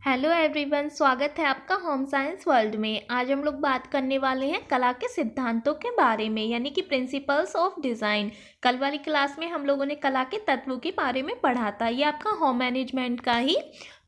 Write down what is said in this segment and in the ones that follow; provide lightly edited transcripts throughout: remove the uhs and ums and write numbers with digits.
Hello everyone, स्वागत है आपका होम साइंस वर्ल्ड में। आज हम लोग बात करने वाले हैं कला के सिद्धांतों के बारे में, यानी कि प्रिंसिपल्स ऑफ डिज़ाइन। कल वाली क्लास में हम लोगों ने कला के तत्वों के बारे में पढ़ा था। ये आपका होम मैनेजमेंट का ही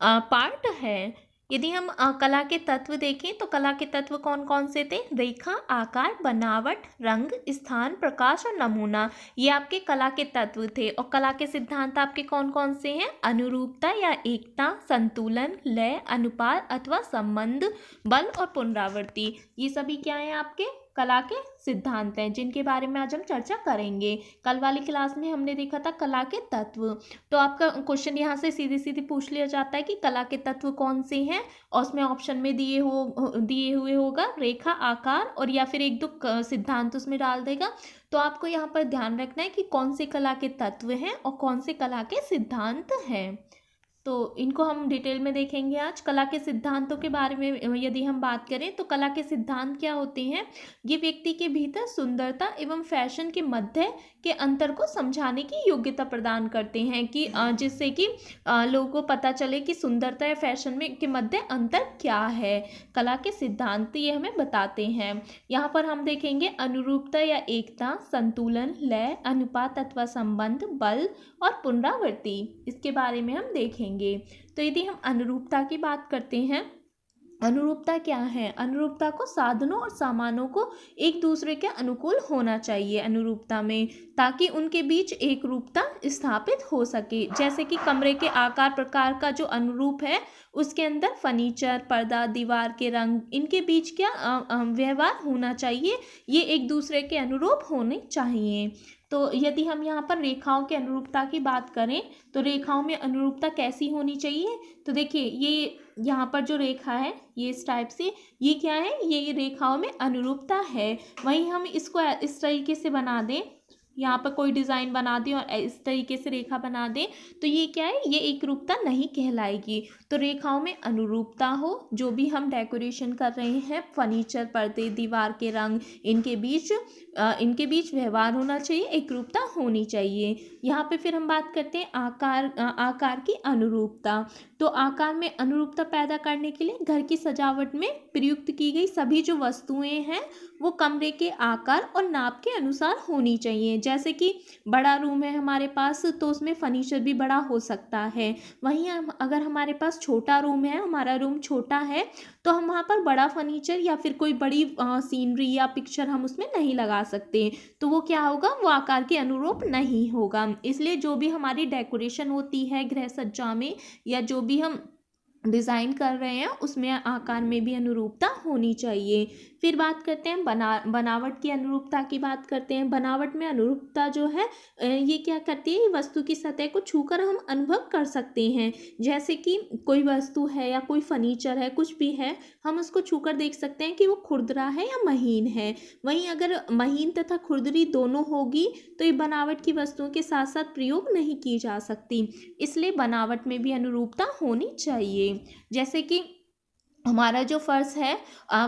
पार्ट है। यदि हम कला के तत्व देखें तो कला के तत्व कौन कौन से थे? रेखा, आकार, बनावट, रंग, स्थान, प्रकाश और नमूना। ये आपके कला के तत्व थे। और कला के सिद्धांत आपके कौन कौन से हैं? अनुरूपता या एकता, संतुलन, लय, अनुपात अथवा संबंध, बल और पुनरावृत्ति। ये सभी क्या हैं? आपके कला के सिद्धांत हैं, जिनके बारे में आज हम चर्चा करेंगे। कल वाली क्लास में हमने देखा था कला के तत्व। तो आपका क्वेश्चन यहाँ से सीधे सीधे पूछ लिया जाता है कि कला के तत्व कौन से हैं, और उसमें ऑप्शन में दिए हुए होगा रेखा, आकार और या फिर एक दो सिद्धांत उसमें डाल देगा। तो आपको यहाँ पर ध्यान रखना है कि कौन से कला के तत्व हैं और कौन से कला के सिद्धांत हैं। तो इनको हम डिटेल में देखेंगे आज। कला के सिद्धांतों के बारे में यदि हम बात करें तो कला के सिद्धांत क्या होते हैं? ये व्यक्ति के भीतर सुंदरता एवं फैशन के मध्य के अंतर को समझाने की योग्यता प्रदान करते हैं, कि जिससे कि लोगों को पता चले कि सुंदरता या फैशन में के मध्य अंतर क्या है। कला के सिद्धांत ये हमें बताते हैं। यहाँ पर हम देखेंगे अनुरूपता या एकता, संतुलन, लय, अनुपात अथवा संबंध, बल और पुनरावृत्ति। इसके बारे में हम देखेंगे। तो यदि हम अनुरूपता की बात करते हैं, अनुरूपता क्या है? अनुरूपता को साधनों और सामानों को एक दूसरे के अनुकूल होना चाहिए अनुरूपता में, ताकि उनके बीच एक रूपता स्थापित हो सके। जैसे कि कमरे के आकार प्रकार का जो अनुरूप है, उसके अंदर फर्नीचर, पर्दा, दीवार के रंग, इनके बीच क्या व्यवहार होना चाहिए, ये एक दूसरे के अनुरूप होने चाहिए। तो यदि हम यहाँ पर रेखाओं के अनुरूपता की बात करें तो रेखाओं में अनुरूपता कैसी होनी चाहिए? तो देखिए, ये यहाँ पर जो रेखा है ये इस टाइप से, ये क्या है? ये रेखाओं में अनुरूपता है। वहीं हम इसको इस तरीके से बना दें, यहाँ पर कोई डिज़ाइन बना दें और इस तरीके से रेखा बना दें, तो ये क्या है? ये एक रूपता नहीं कहलाएगी। तो रेखाओं में अनुरूपता हो, जो भी हम डेकोरेशन कर रहे हैं, फर्नीचर, पर्दे, दीवार के रंग, इनके बीच व्यवहार होना चाहिए, एक रूपता होनी चाहिए। यहाँ पे फिर हम बात करते हैं आकार की अनुरूपता। तो आकार में अनुरूपता पैदा करने के लिए घर की सजावट में प्रयुक्त की गई सभी जो वस्तुएं हैं वो कमरे के आकार और नाप के अनुसार होनी चाहिए। जैसे कि बड़ा रूम है हमारे पास, तो उसमें फर्नीचर भी बड़ा हो सकता है। वहीं अगर हमारे पास छोटा रूम है, हमारा रूम छोटा है, तो हम वहाँ पर बड़ा फर्नीचर या फिर कोई बड़ी सीनरी या पिक्चर हम उसमें नहीं लगा सकते। तो वो क्या होगा? वो आकार के अनुरूप नहीं होगा। इसलिए जो भी हमारी डेकोरेशन होती है गृह सज्जा में, या जो भी हम डिज़ाइन कर रहे हैं, उसमें आकार में भी अनुरूपता होनी चाहिए। फिर बात करते हैं बनावट की अनुरूपता की बात करते हैं। बनावट में अनुरूपता जो है ये क्या करती है? वस्तु की सतह को छूकर हम अनुभव कर सकते हैं। जैसे कि कोई वस्तु है या कोई फर्नीचर है, कुछ भी है, हम उसको छूकर देख सकते हैं कि वो खुरदरा है या महीन है। वहीं अगर महीन तथा खुरदरी दोनों होगी तो ये बनावट की वस्तुओं के साथ साथ प्रयोग नहीं की जा सकती। इसलिए बनावट में भी अनुरूपता होनी चाहिए। जैसे कि हमारा जो फर्श है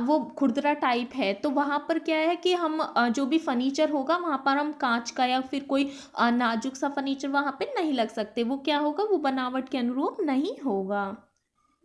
वो खुरदरा टाइप है, तो वहाँ पर क्या है कि हम जो भी फर्नीचर होगा वहाँ पर हम कांच का या फिर कोई नाजुक सा फर्नीचर वहाँ पे नहीं लग सकते। वो क्या होगा? वो बनावट के अनुरूप नहीं होगा।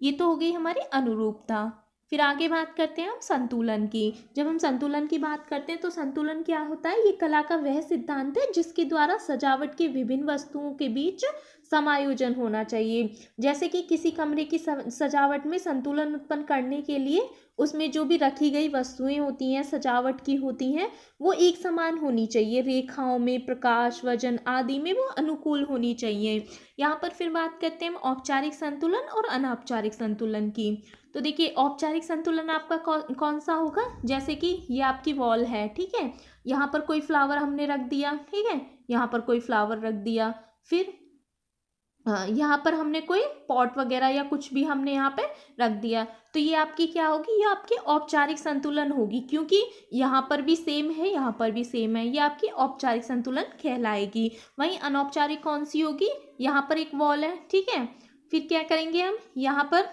ये तो हो गई हमारी अनुरूपता। फिर आगे बात करते हैं हम संतुलन की। जब हम संतुलन की बात करते हैं तो संतुलन क्या होता है? ये कला का वह सिद्धांत है जिसके द्वारा सजावट की विभिन्न वस्तुओं के बीच समायोजन होना चाहिए। जैसे कि किसी कमरे की सजावट में संतुलन उत्पन्न करने के लिए उसमें जो भी रखी गई वस्तुएं होती हैं, सजावट की होती हैं, वो एक समान होनी चाहिए। रेखाओं में, प्रकाश, वजन आदि में वो अनुकूल होनी चाहिए। यहाँ पर फिर बात करते हैं हम औपचारिक संतुलन और अनौपचारिक संतुलन की। तो देखिए, औपचारिक संतुलन आपका कौन सा होगा? जैसे कि ये आपकी वॉल है, ठीक है, यहाँ पर कोई फ्लावर हमने रख दिया, ठीक है, यहाँ पर कोई फ्लावर रख दिया, फिर यहाँ पर हमने कोई पॉट वगैरह या कुछ भी हमने यहाँ पे रख दिया, तो ये आपकी क्या होगी? ये आपकी औपचारिक संतुलन होगी, क्योंकि यहाँ पर भी सेम है, यहाँ पर भी सेम है, ये आपकी औपचारिक संतुलन कहलाएगी। वहीं अनौपचारिक कौन सी होगी? यहाँ पर एक वॉल है, ठीक है, फिर क्या करेंगे हम? यहाँ पर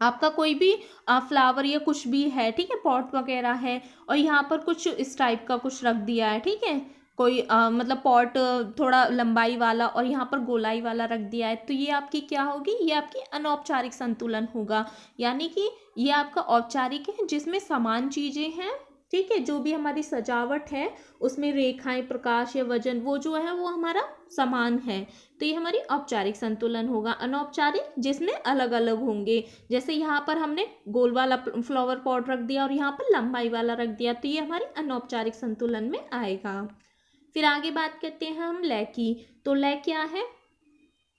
आपका कोई भी फ्लावर या कुछ भी है, ठीक है, पॉट वगैरह है, और यहाँ पर कुछ इस टाइप का कुछ रख दिया है, ठीक है, कोई मतलब पॉट थोड़ा लंबाई वाला और यहाँ पर गोलाई वाला रख दिया है, तो ये आपकी क्या होगी, ये आपकी अनौपचारिक संतुलन होगा। यानी कि ये आपका औपचारिक है जिसमें समान चीज़ें हैं, ठीक है, जो भी हमारी सजावट है उसमें रेखाएं, प्रकाश या वजन वो जो है वो हमारा समान है, तो ये हमारी औपचारिक संतुलन होगा। अनौपचारिक जिसमें अलग अलग होंगे, जैसे यहाँ पर हमने गोल वाला फ्लावर पॉट रख दिया और यहाँ पर लंबाई वाला रख दिया, तो ये हमारी अनौपचारिक संतुलन में आएगा। फिर आगे बात करते हैं हम लय की। तो लय क्या है,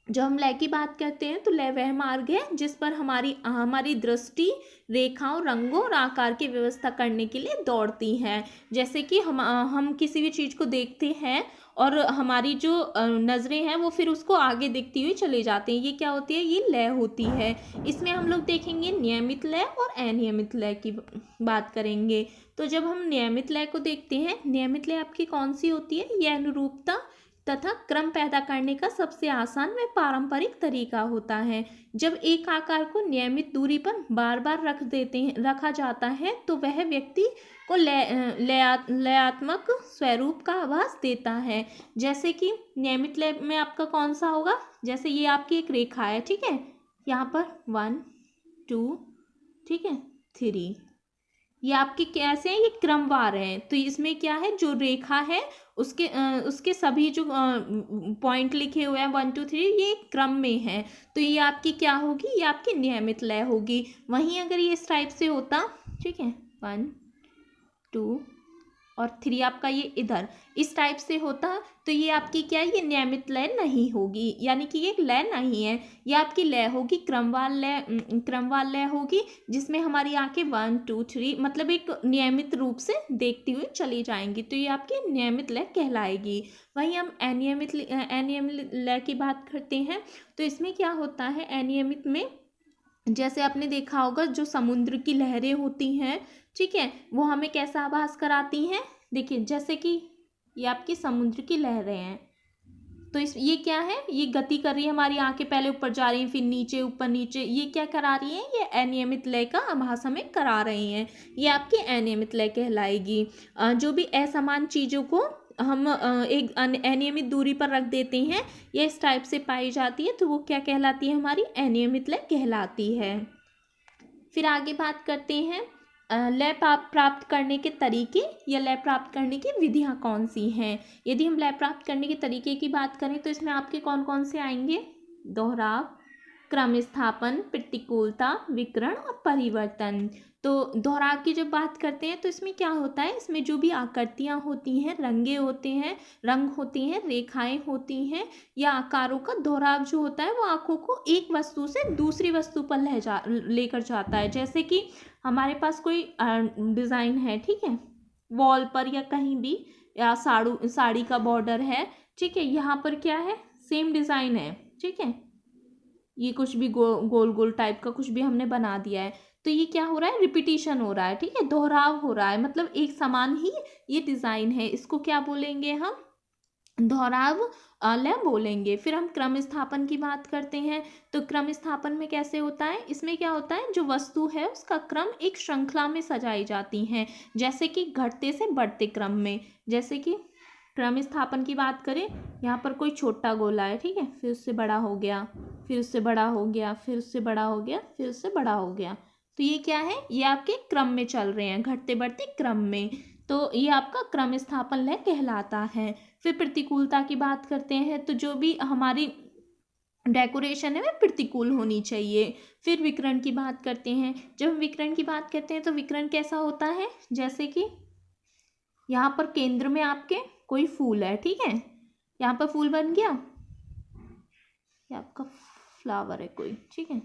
जब हम लय की बात करते हैं तो लय वह मार्ग है जिस पर हमारी दृष्टि रेखाओं, रंगों और आकार की व्यवस्था करने के लिए दौड़ती है। जैसे कि हम किसी भी चीज़ को देखते हैं और हमारी जो नज़रें हैं वो फिर उसको आगे देखती हुई चले जाते हैं, ये क्या होती है, ये लय होती है। इसमें हम लोग देखेंगे नियमित लय और अनियमित लय की बात करेंगे। तो जब हम नियमित लय को देखते हैं, नियमित लय आपकी कौन सी होती है, ये अनुरूपता तथा क्रम पैदा करने का सबसे आसान व पारंपरिक तरीका होता है। जब एक आकार को नियमित दूरी पर बार बार रखा जाता है तो वह व्यक्ति को लयात्मक स्वरूप का आभास देता है। जैसे कि नियमित लय में आपका कौन सा होगा, जैसे ये आपकी एक रेखा है, ठीक है, यहाँ पर 1 2, ठीक है, 3, ये आपके कैसे हैं, ये क्रमवार हैं। तो इसमें क्या है, जो रेखा है उसके सभी जो पॉइंट लिखे हुए हैं 1 2 3 ये क्रम में है, तो ये आपकी क्या होगी, ये आपकी नियमित लय होगी। वहीं अगर ये इस टाइप से होता, ठीक है, 1 2 और 3 आपका ये इधर इस टाइप से होता, तो ये आपकी क्या है, ये नियमित लय नहीं होगी, यानी कि ये लय नहीं है। ये आपकी लय होगी क्रमवार लय होगी, जिसमें हमारी आंखें 1 2 3 मतलब एक नियमित रूप से देखती हुई चली जाएंगी, तो ये आपकी नियमित लय कहलाएगी। वहीं हम अनियमित लय की बात करते हैं, तो इसमें क्या होता है, अनियमित में जैसे आपने देखा होगा जो समुद्र की लहरें होती हैं, ठीक है, वो हमें कैसा आभास कराती हैं। देखिए जैसे कि ये आपकी समुद्र की लहरें हैं, तो ये क्या है, ये गति कर रही है, हमारी आंखें पहले ऊपर जा रही हैं फिर नीचे, ऊपर नीचे, ये क्या करा रही हैं, ये अनियमित लय का आभास हमें करा रही हैं, ये आपकी अनियमित लय कहलाएगी। जो भी असमान चीज़ों को हम एक अनियमित दूरी पर रख देते हैं, ये इस टाइप से पाई जाती है, तो वो क्या कहलाती है, हमारी अनियमित लय कहलाती है। फिर आगे बात करते हैं लय प्राप्त करने के तरीके या लय प्राप्त करने की विधियां कौन सी हैं। यदि हम लय प्राप्त करने के तरीके की बात करें तो इसमें आपके कौन कौन से आएंगे, दोहराव, क्रम स्थापन, प्रतिकूलता, विकर्ण और परिवर्तन। तो दोहराव की जब बात करते हैं तो इसमें क्या होता है, इसमें जो भी आकृतियाँ होती हैं, रंग होते हैं, रेखाएं होती हैं या आकारों का दोहराव जो होता है वो आँखों को एक वस्तु से दूसरी वस्तु पर लेकर जाता है। जैसे कि हमारे पास कोई डिज़ाइन है, ठीक है, वॉल पर या कहीं भी, या साड़ी का बॉर्डर है, ठीक है, यहाँ पर क्या है, सेम डिज़ाइन है, ठीक है, ये कुछ भी गोल गोल टाइप का कुछ भी हमने बना दिया है, तो ये क्या हो रहा है, रिपीटिशन हो रहा है, ठीक है, दोहराव हो रहा है, मतलब एक समान ही ये डिज़ाइन है, इसको क्या बोलेंगे हम, दोहराव लय बोलेंगे। फिर हम क्रम स्थापन की बात करते हैं, तो क्रम स्थापन में कैसे होता है, इसमें क्या होता है, जो वस्तु है उसका क्रम एक श्रृंखला में सजाई जाती हैं, जैसे कि घटते से बढ़ते क्रम में। जैसे कि क्रम स्थापन की बात करें, यहाँ पर कोई छोटा गोला है, ठीक है, फिर उससे बड़ा हो गया, फिर उससे बड़ा हो गया, फिर उससे बड़ा हो गया, फिर उससे बड़ा हो गया, तो ये क्या है, ये आपके क्रम में चल रहे हैं, घटते बढ़ते क्रम में, तो ये आपका क्रम स्थापन लय कहलाता है। फिर प्रतिकूलता की बात करते हैं, तो जो भी हमारी डेकोरेशन है वह प्रतिकूल होनी चाहिए। फिर विकर्ण की बात करते हैं, जब हम विकर्ण की बात करते हैं तो विकर्ण कैसा होता है, जैसे कि यहाँ पर केंद्र में आपके कोई फूल है, ठीक है, यहाँ पर फूल बन गया, ये आपका फ्लावर है कोई, ठीक है,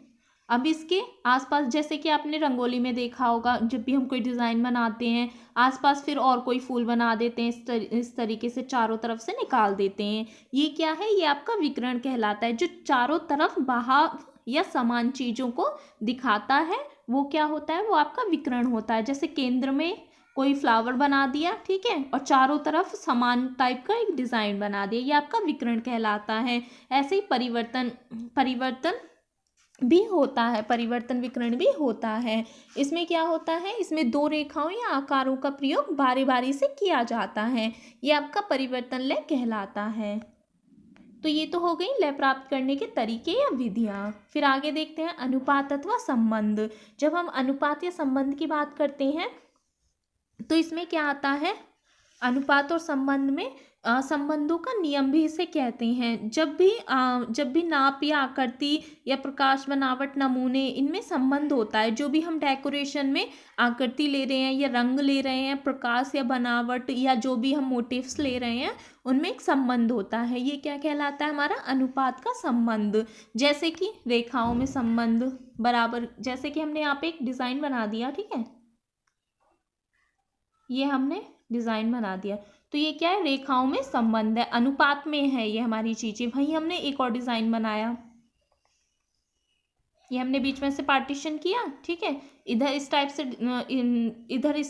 अब इसके आसपास जैसे कि आपने रंगोली में देखा होगा, जब भी हम कोई डिज़ाइन बनाते हैं आसपास फिर और कोई फूल बना देते हैं, इस तरीके से चारों तरफ से निकाल देते हैं, ये क्या है, ये आपका विकर्ण कहलाता है। जो चारों तरफ बहाव या समान चीज़ों को दिखाता है वो क्या होता है, वो आपका विकर्ण होता है। जैसे केंद्र में कोई फ्लावर बना दिया, ठीक है, और चारों तरफ समान टाइप का एक डिज़ाइन बना दिया, ये आपका विकर्ण कहलाता है। ऐसे ही परिवर्तन भी होता है, परिवर्तन विकर्ण भी होता है। इसमें क्या होता है, इसमें दो रेखाओं या आकारों का प्रयोग बारी बारी से किया जाता है। ये आपका परिवर्तन लय कहलाता है। तो ये तो हो गई लय प्राप्त करने के तरीके या विधियां। फिर आगे देखते हैं अनुपात अथवा संबंध। जब हम अनुपात या संबंध की बात करते हैं तो इसमें क्या आता है, अनुपात और संबंध में संबंधों का नियम भी इसे कहते हैं। जब भी नाप या आकृति या प्रकाश बनावट नमूने इनमें संबंध होता है, जो भी हम डेकोरेशन में आकृति ले रहे हैं या रंग ले रहे हैं, प्रकाश या बनावट या जो भी हम मोटिव्स ले रहे हैं, उनमें एक संबंध होता है। ये क्या कहलाता है, हमारा अनुपात का संबंध। जैसे कि रेखाओं में संबंध बराबर, जैसे कि हमने यहाँ पे एक डिजाइन बना दिया, ठीक है, ये हमने डिजाइन बना दिया, तो ये क्या है, रेखाओं में संबंध है, अनुपात में है ये हमारी चीजें। वहीं हमने एक और डिजाइन बनाया, ये हमने बीच में से पार्टीशन किया, ठीक है, इधर इस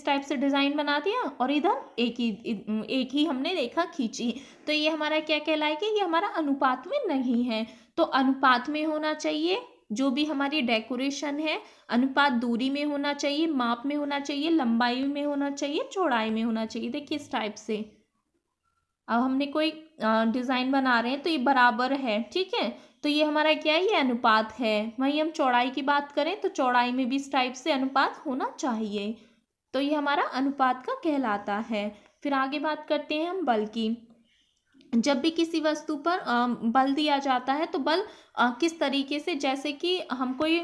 टाइप से डिजाइन बना दिया और इधर एक ही हमने रेखा खींची। तो ये हमारा क्या कहलाएगा, ये हमारा अनुपात में नहीं है। तो अनुपात में होना चाहिए जो भी हमारी डेकोरेशन है, अनुपात दूरी में होना चाहिए, माप में होना चाहिए, लंबाई में होना चाहिए, चौड़ाई में होना चाहिए। देखिए इस टाइप से अब हमने कोई डिज़ाइन बना रहे हैं तो ये बराबर है, ठीक है, तो ये हमारा क्या है, ये अनुपात है। वहीं हम चौड़ाई की बात करें तो चौड़ाई में भी इस टाइप से अनुपात होना चाहिए। तो ये हमारा अनुपात का कहलाता है। फिर आगे बात करते हैं हम बल की। जब भी किसी वस्तु पर बल दिया जाता है तो बल किस तरीके से, जैसे कि हम कोई,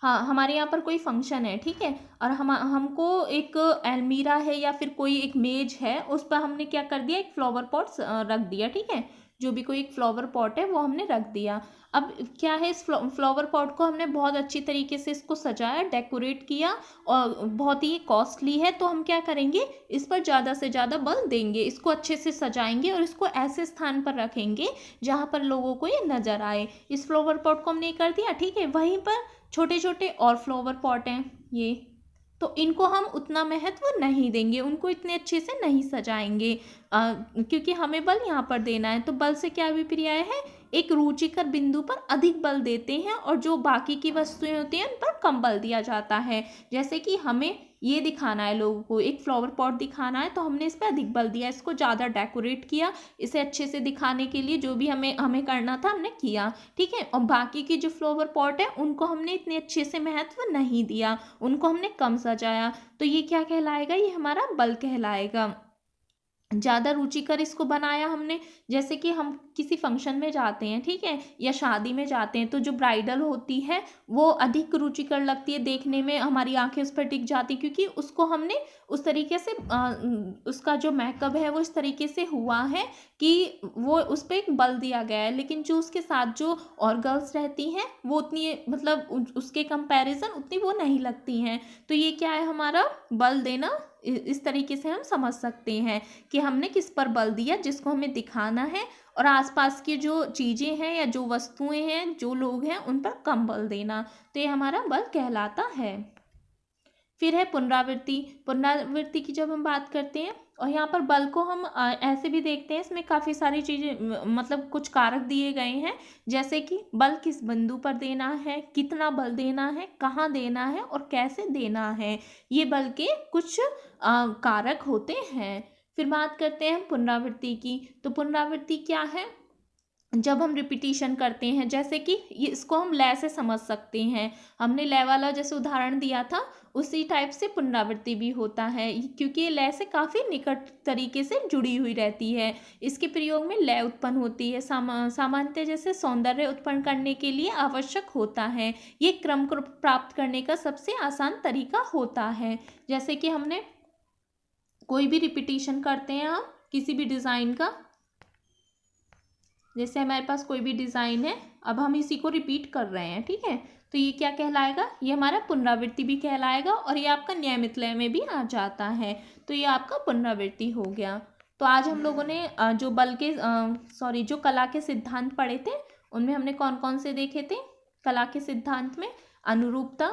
हाँ, हमारे यहाँ पर कोई फंक्शन है, ठीक है, और हमको एक अलमीरा है या फिर कोई एक मेज है, उस पर हमने क्या कर दिया, एक फ्लावर पॉट रख दिया, ठीक है, जो भी कोई एक फ्लावर पॉट है वो हमने रख दिया। अब क्या है, इस फ्लावर पॉट को हमने बहुत अच्छी तरीके से इसको सजाया, डेकोरेट किया और बहुत ही कॉस्टली है, तो हम क्या करेंगे, इस पर ज़्यादा से ज़्यादा बल देंगे, इसको अच्छे से सजाएंगे और इसको ऐसे स्थान पर रखेंगे जहाँ पर लोगों को ये नज़र आए। इस फ्लावर पॉट को हमने कर दिया, ठीक है, वहीं पर छोटे छोटे और फ्लावर पॉट हैं ये, तो इनको हम उतना महत्व नहीं देंगे, उनको इतने अच्छे से नहीं सजाएंगे क्योंकि हमें बल यहाँ पर देना है। तो बल से क्या अभिप्राय है, एक रुचिकर बिंदु पर अधिक बल देते हैं और जो बाकी की वस्तुएं होती हैं उन पर कम बल दिया जाता है। जैसे कि हमें ये दिखाना है, लोगों को एक फ्लावर पॉट दिखाना है तो हमने इस पर अधिक बल दिया, इसको ज़्यादा डेकोरेट किया, इसे अच्छे से दिखाने के लिए जो भी हमें करना था हमने किया, ठीक है, और बाकी की जो फ्लावर पॉट है उनको हमने इतने अच्छे से महत्व नहीं दिया, उनको हमने कम सजाया। तो ये क्या कहलाएगा, ये हमारा बल कहलाएगा। ज़्यादा रुचिकर इसको बनाया हमने, जैसे कि हम किसी फंक्शन में जाते हैं, ठीक है, या शादी में जाते हैं, तो जो ब्राइडल होती है वो अधिक रुचिकर लगती है देखने में, हमारी आंखें उस पर टिक जाती, क्योंकि उसको हमने उस तरीके से उसका जो मेकअप है वो इस तरीके से हुआ है कि वो उस पर एक बल दिया गया है। लेकिन जो उसके साथ जो और गर्ल्स रहती हैं वो उतनी, मतलब उसके कंपैरिजन उतनी वो नहीं लगती हैं। तो ये क्या है, हमारा बल देना, इस तरीके से हम समझ सकते हैं कि हमने किस पर बल दिया, जिसको हमें दिखाना है, और आसपास की जो चीज़ें हैं या जो वस्तुएं हैं, जो लोग हैं, उन पर कम बल देना। तो ये हमारा बल कहलाता है। फिर है पुनरावृत्ति। पुनरावृत्ति की जब हम बात करते हैं, और यहाँ पर बल को हम ऐसे भी देखते हैं, इसमें काफ़ी सारी चीज़ें, मतलब कुछ कारक दिए गए हैं, जैसे कि बल किस बिंदु पर देना है, कितना बल देना है, कहाँ देना है और कैसे देना है, ये बल के कुछ कारक होते हैं। फिर बात करते हैं पुनरावृत्ति की। तो पुनरावृत्ति क्या है, जब हम रिपीटिशन करते हैं, जैसे कि ये, इसको हम लय से समझ सकते हैं, हमने लय वाला जैसे उदाहरण दिया था, उसी टाइप से पुनरावृत्ति भी होता है, क्योंकि ये लय से काफ़ी निकट तरीके से जुड़ी हुई रहती है। इसके प्रयोग में लय उत्पन्न होती है, सामान्यतः जैसे सौंदर्य उत्पन्न करने के लिए आवश्यक होता है। ये क्रम को प्राप्त करने का सबसे आसान तरीका होता है। जैसे कि हमने कोई भी रिपीटिशन करते हैं हम किसी भी डिज़ाइन का, जैसे हमारे पास कोई भी डिज़ाइन है, अब हम इसी को रिपीट कर रहे हैं, ठीक है, तो ये क्या कहलाएगा, ये हमारा पुनरावृत्ति भी कहलाएगा, और ये आपका नियमित लय में भी आ जाता है, तो ये आपका पुनरावृत्ति हो गया। तो आज हम लोगों ने जो कला के सिद्धांत पढ़े थे, उनमें हमने कौन कौन से देखे थे। कला के सिद्धांत में अनुरूपता,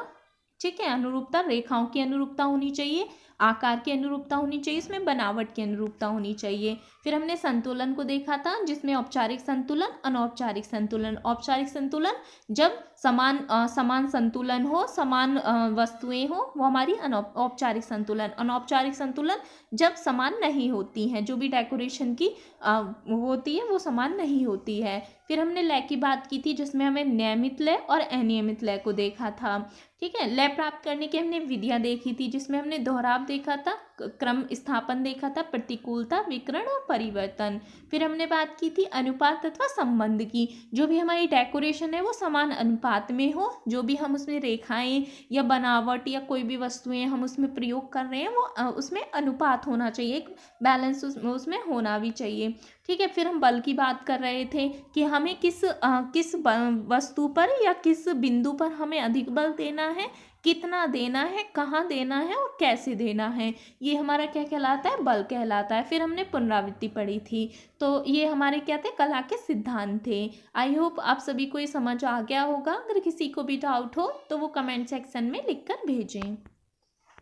ठीक है, अनुरूपता, रेखाओं की अनुरूपता होनी चाहिए, आकार की अनुरूपता होनी चाहिए, उसमें बनावट की अनुरूपता होनी चाहिए। फिर हमने संतुलन को देखा था, जिसमें औपचारिक संतुलन, अनौपचारिक संतुलन। औपचारिक संतुलन जब समान संतुलन हो, समान वस्तुएं हो, वो हमारी औपचारिक संतुलन। अनौपचारिक संतुलन जब समान नहीं होती हैं, जो भी डेकोरेशन की होती है वो समान नहीं होती है। फिर हमने लय की बात की थी, जिसमें हमें नियमित लय और अनियमित लय को देखा था। ठीक है, लय प्राप्त करने की हमने विधियां देखी थी, जिसमें हमने दोहराव देखा था, क्रम स्थापन देखा था, प्रतिकूलता, विकर्ण और परिवर्तन। फिर हमने बात की थी अनुपात अथवा संबंध की। जो भी हमारी डेकोरेशन है वो समान अनुपात में हो, जो भी हम उसमें रेखाएं या बनावट या कोई भी वस्तुएं हम उसमें प्रयोग कर रहे हैं वो उसमें अनुपात होना चाहिए, एक बैलेंस उसमें होना भी चाहिए। ठीक है, फिर हम बल की बात कर रहे थे कि हमें किस वस्तु पर या किस बिंदु पर हमें अधिक बल देना है, कितना देना है, कहाँ देना है और कैसे देना है, ये हमारा क्या कहलाता है, बल कहलाता है। फिर हमने पुनरावृत्ति पढ़ी थी। तो ये हमारे क्या थे, कला के सिद्धांत थे। आई होप आप सभी को ये समझ आ गया होगा। अगर किसी को भी डाउट हो तो वो कमेंट सेक्शन में लिख कर भेजें।